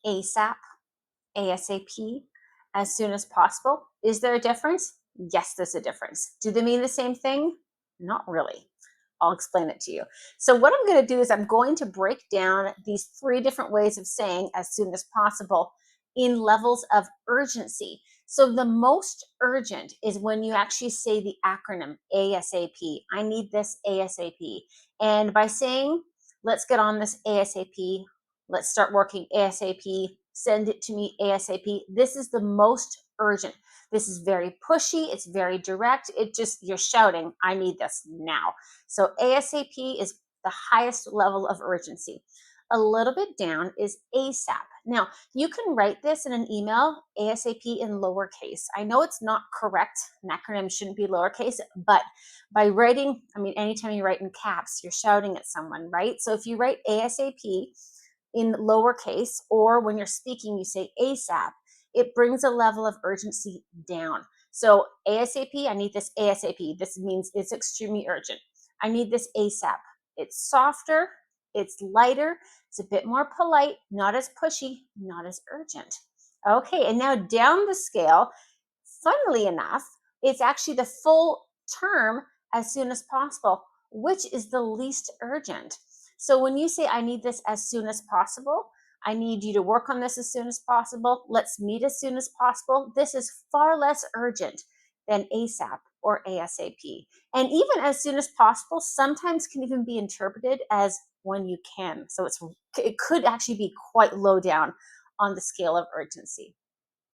ASAP, ASAP, as soon as possible. Is there a difference? Yes, there's a difference. Do they mean the same thing? Not really. I'll explain it to you. So, what I'm going to do is I'm going to break down these three different ways of saying as soon as possible in levels of urgency. So, the most urgent is when you actually say the acronym ASAP. I need this ASAP. And by saying, let's get on this ASAP, let's start working ASAP, send it to me ASAP, this is the most urgent. This is very pushy, it's very direct. It just, you're shouting, I need this now. So ASAP is the highest level of urgency. A little bit down is ASAP. Now, you can write this in an email, ASAP in lowercase. I know it's not correct. An acronym shouldn't be lowercase, but by writing, I mean, anytime you write in caps, you're shouting at someone, right? So if you write ASAP in lowercase, or when you're speaking, you say ASAP, it brings a level of urgency down. So ASAP, I need this ASAP. This means it's extremely urgent. I need this ASAP. It's softer, it's lighter, it's a bit more polite, not as pushy, not as urgent. Okay, and now down the scale, funnily enough, it's actually the full term as soon as possible, which is the least urgent. So when you say, I need this as soon as possible, I need you to work on this as soon as possible, let's meet as soon as possible, this is far less urgent than ASAP or ASAP. And even as soon as possible sometimes can even be interpreted as when you can. So it could actually be quite low down on the scale of urgency.